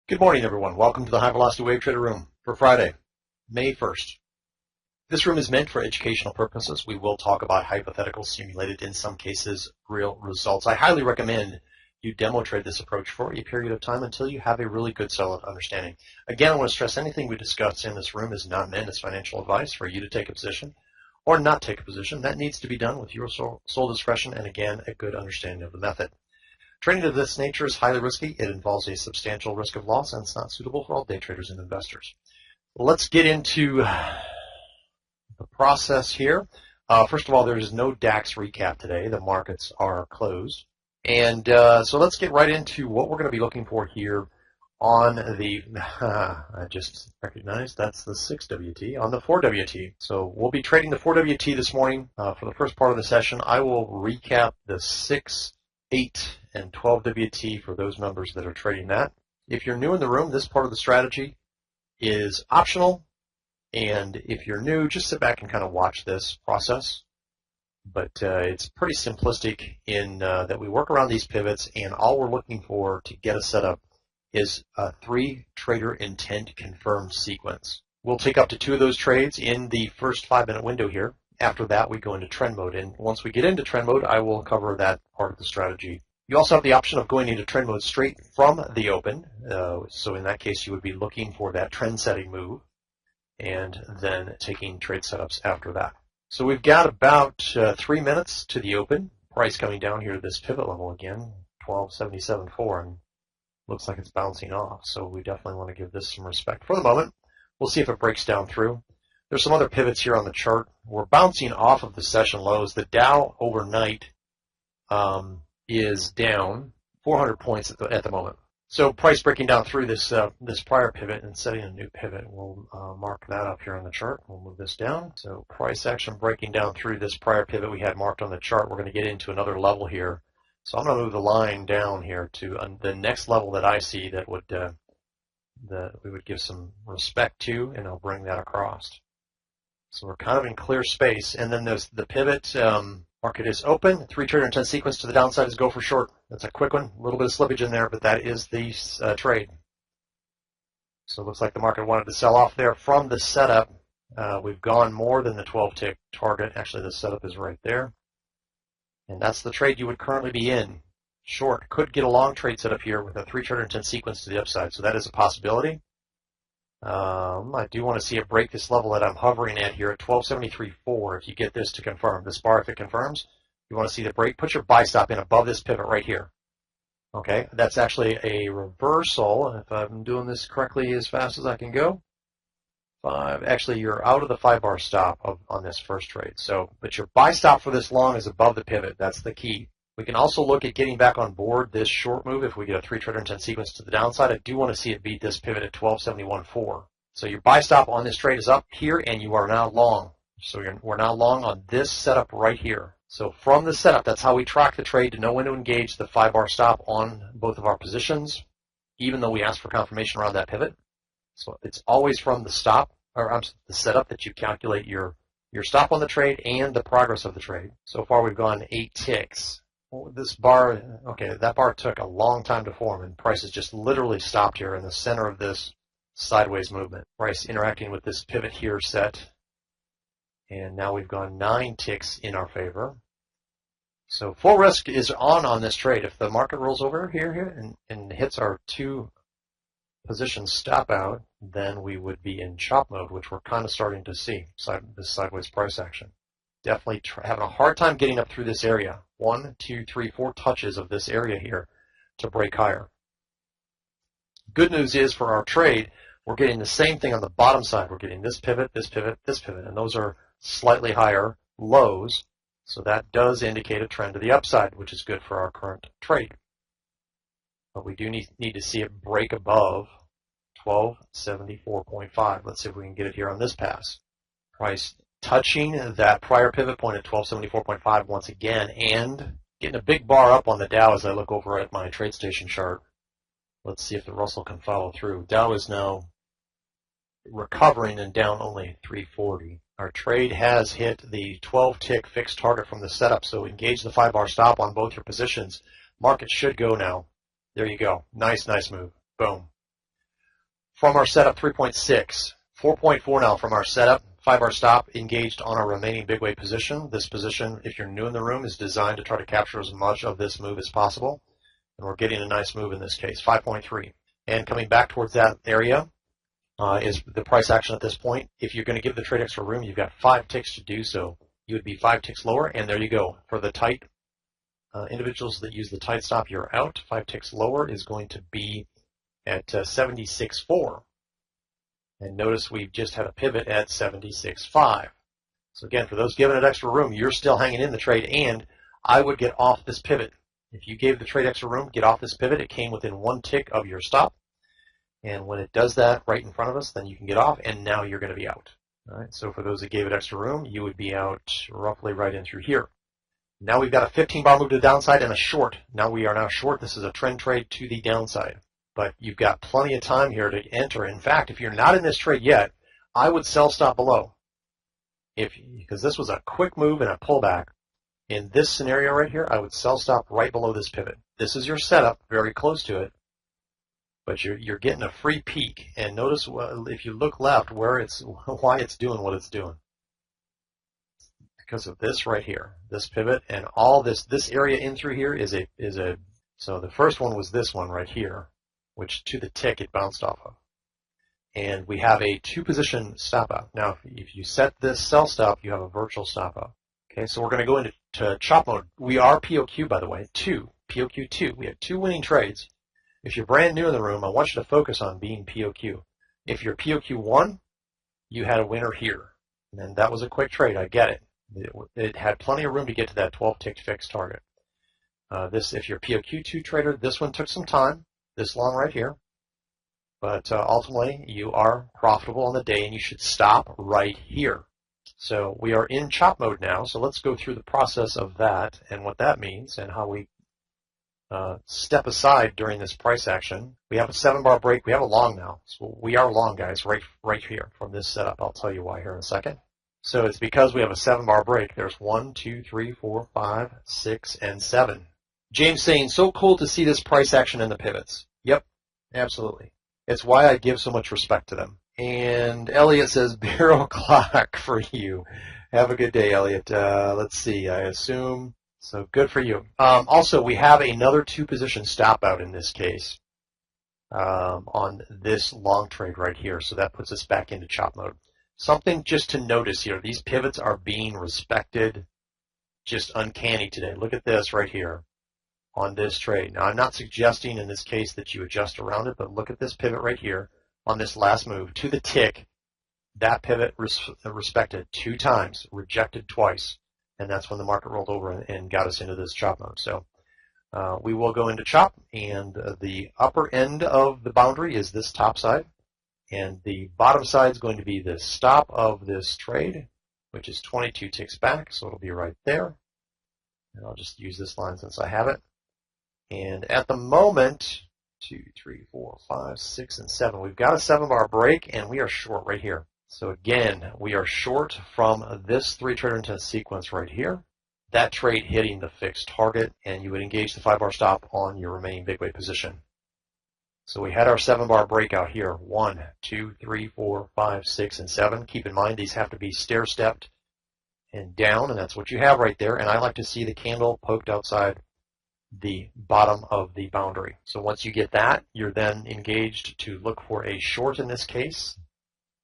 Good morning, everyone. Welcome to the High Velocity Wave Trader Room for Friday, May 1st. This room is meant for educational purposes. We will talk about hypotheticals, simulated, in some cases, real results. I highly recommend you demo trade this approach for a period of time until you have a really good, solid understanding. Again, I want to stress anything we discuss in this room is not meant as financial advice for you to take a position or not take a position. That needs to be done with your sole discretion and, again, a good understanding of the method. Trading of this nature is highly risky. It involves a substantial risk of loss, and it's not suitable for all day traders and investors. Let's get into the process here. First of all, there is no DAX recap today. The markets are closed. And so let's get right into what we're going to be looking for here on the, I just recognized that's the 6WT, on the 4WT. So we'll be trading the 4WT this morning for the first part of the session. I will recap the 6, 8, and 12 WT for those members that are trading that. If you're new in the room, this part of the strategy is optional. And if you're new, just sit back and kind of watch this process. But it's pretty simplistic in that we work around these pivots, and all we're looking for to get a setup is a 3-trader intent confirmed sequence. We'll take up to 2 of those trades in the first 5-minute window here. After that, we go into trend mode. And once we get into trend mode, I will cover that part of the strategy. You also have the option of going into trend mode straight from the open. So in that case, you would be looking for that trend setting move and then taking trade setups after that. So we've got about 3 minutes to the open. Price coming down here to this pivot level again, 1277.4, and looks like it's bouncing off. So we definitely want to give this some respect for the moment. We'll see if it breaks down through. There's some other pivots here on the chart. We're bouncing off of the session lows. The Dow overnight is down 400 points at the moment. So price breaking down through this this prior pivot and setting a new pivot. We'll mark that up here on the chart. We'll move this down. So price action breaking down through this prior pivot we had marked on the chart. We're going to get into another level here. So I'm going to move the line down here to the next level that I see that would that we would give some respect to, and I'll bring that across. So we're kind of in clear space, and then there's the pivot. Market is open. 3-trader intent sequence to the downside is go for short. That's a quick one. A little bit of slippage in there, but that is the trade. So it looks like the market wanted to sell off there from the setup. We've gone more than the 12-tick target. Actually, the setup is right there. And that's the trade you would currently be in. Short could get a long trade set up here with a 3-trader intent sequence to the upside. So that is a possibility. I do want to see it break this level that I'm hovering at here at 1273.4. If you get this to confirm, this bar, if it confirms, you want to see the break, put your buy stop in above this pivot right here. Okay, that's actually a reversal. If I'm doing this correctly as fast as I can go, 5. Actually, you're out of the 5-bar stop on this first trade. So, but your buy stop for this long is above the pivot. That's the key. We can also look at getting back on board this short move if we get a 3-trader intent sequence to the downside. I do want to see it beat this pivot at 1271.4. So your buy stop on this trade is up here, and you are now long. So we're now long on this setup right here. So from the setup, that's how we track the trade to know when to engage the 5-bar stop on both of our positions, even though we ask for confirmation around that pivot. So it's always from the stop, or the setup, that you calculate your stop on the trade and the progress of the trade. So far, we've gone 8 ticks. This bar, okay, that bar took a long time to form, and price has just literally stopped here in the center of this sideways movement. Price interacting with this pivot here set, and now we've gone 9 ticks in our favor. So full risk is on this trade. If the market rolls over here and hits our 2 position stop out, then we would be in chop mode, which we're kind of starting to see, this sideways price action. Definitely having a hard time getting up through this area. 1, 2, 3, 4 touches of this area here to break higher. Good news is for our trade, we're getting the same thing on the bottom side. We're getting this pivot, this pivot, this pivot, and those are slightly higher lows. So that does indicate a trend to the upside, which is good for our current trade. But we do need to see it break above 1274.5. Let's see if we can get it here on this pass. Price touching that prior pivot point at 1274.5 once again, and getting a big bar up on the Dow as I look over at my TradeStation chart. Let's see if the Russell can follow through. Dow is now recovering and down only 340. Our trade has hit the 12-tick fixed target from the setup, so engage the 5-bar stop on both your positions. Market should go now. There you go. Nice move. Boom. From our setup 3.6, 4.4 now from our setup, 5-bar stop engaged on our remaining big wave position. This position, if you're new in the room, is designed to try to capture as much of this move as possible. And we're getting a nice move in this case, 5.3. And coming back towards that area is the price action at this point. If you're going to give the trade extra room, you've got 5 ticks to do so. You would be 5 ticks lower, and there you go. For the tight individuals that use the tight stop, you're out. 5 ticks lower is going to be at 76.4. And notice we've just had a pivot at 76.5. So again, for those giving it extra room, you're still hanging in the trade, and I would get off this pivot. If you gave the trade extra room, get off this pivot. It came within 1 tick of your stop. And when it does that right in front of us, then you can get off, and now you're going to be out. All right, so for those that gave it extra room, you would be out roughly right in through here. Now we've got a 15-bar move to the downside and a short. Now we are now short. This is a trend trade to the downside. But you've got plenty of time here to enter. In fact, if you're not in this trade yet, I would sell stop below. Because this was a quick move and a pullback. In this scenario right here, I would sell stop right below this pivot. This is your setup, very close to it. But you're getting a free peek. And notice if you look left why it's doing what it's doing. Because of this right here, this pivot, and all this area in through here is a so the first one was this one right here, which to the tick it bounced off of. And we have a 2-position stop out. Now, if you set this sell stop, you have a virtual stop out. Okay, so we're going to go into chop mode. We are POQ, by the way, 2, POQ 2. We have 2 winning trades. If you're brand new in the room, I want you to focus on being POQ. If you're POQ 1, you had a winner here. And that was a quick trade, I get it. It had plenty of room to get to that 12-tick fixed target. If you're POQ 2 trader, this one took some time, this long right here. But ultimately, you are profitable on the day, and you should stop right here. So we are in chop mode now, so let's go through the process of that and what that means and how we step aside during this price action. We have a 7-bar break. We have a long now. So we are long, guys, right here from this setup. I'll tell you why here in a second. So it's because we have a 7-bar break. There's 1, 2, 3, 4, 5, 6, and 7. James saying, so cool to see this price action in the pivots. Yep, absolutely. It's why I give so much respect to them. And Elliot says, barrel clock for you. Have a good day, Elliot. Let's see, I assume. So good for you. Also, we have another 2-position stop out in this case on this long trade right here. So that puts us back into chop mode. Something just to notice here, these pivots are being respected, just uncanny today. Look at this right here on this trade. Now, I'm not suggesting in this case that you adjust around it, but look at this pivot right here on this last move to the tick. That pivot respected 2 times, rejected twice, and that's when the market rolled over and got us into this chop mode. So we will go into chop, and the upper end of the boundary is this top side. And the bottom side is going to be the stop of this trade, which is 22 ticks back, so it'll be right there. And I'll just use this line since I have it. And at the moment, 2, 3, 4, 5, 6, and 7, we've got a 7-bar break, and we are short right here. So again, we are short from this 3-trader intense sequence right here. That trade hitting the fixed target, and you would engage the 5-bar stop on your remaining big weight position. So we had our 7-bar breakout here. 1, 2, 3, 4, 5, 6, and 7. Keep in mind these have to be stair-stepped and down, and that's what you have right there. And I like to see the candle poked outside the bottom of the boundary. So once you get that, you're then engaged to look for a short in this case.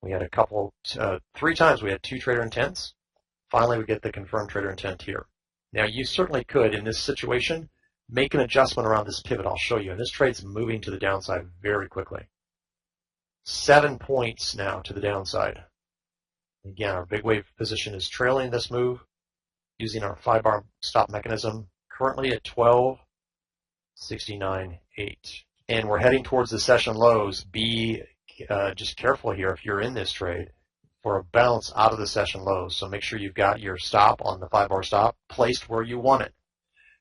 We had a couple, 3 times we had 2 trader intents. Finally, we get the confirmed trader intent here. Now, you certainly could, in this situation, make an adjustment around this pivot. I'll show you. And this trade's moving to the downside very quickly. 7 points now to the downside. Again, our big wave position is trailing this move using our 5-bar stop mechanism, currently at 12.69.8. And we're heading towards the session lows. Be just careful here if you're in this trade for a bounce out of the session lows. So make sure you've got your stop on the 5-bar stop placed where you want it.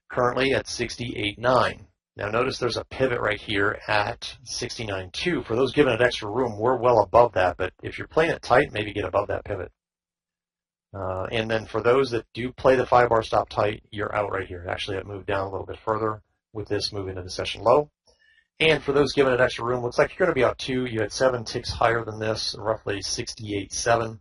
Currently at 68.9. Now notice there's a pivot right here at 69.2. For those giving it extra room, we're well above that, but if you're playing it tight, maybe get above that pivot. And then for those that do play the 5-bar stop tight, you're out right here. Actually, it moved down a little bit further with this moving to the session low. And for those given an extra room, looks like you're going to be out 2. You had 7 ticks higher than this, roughly 68.7.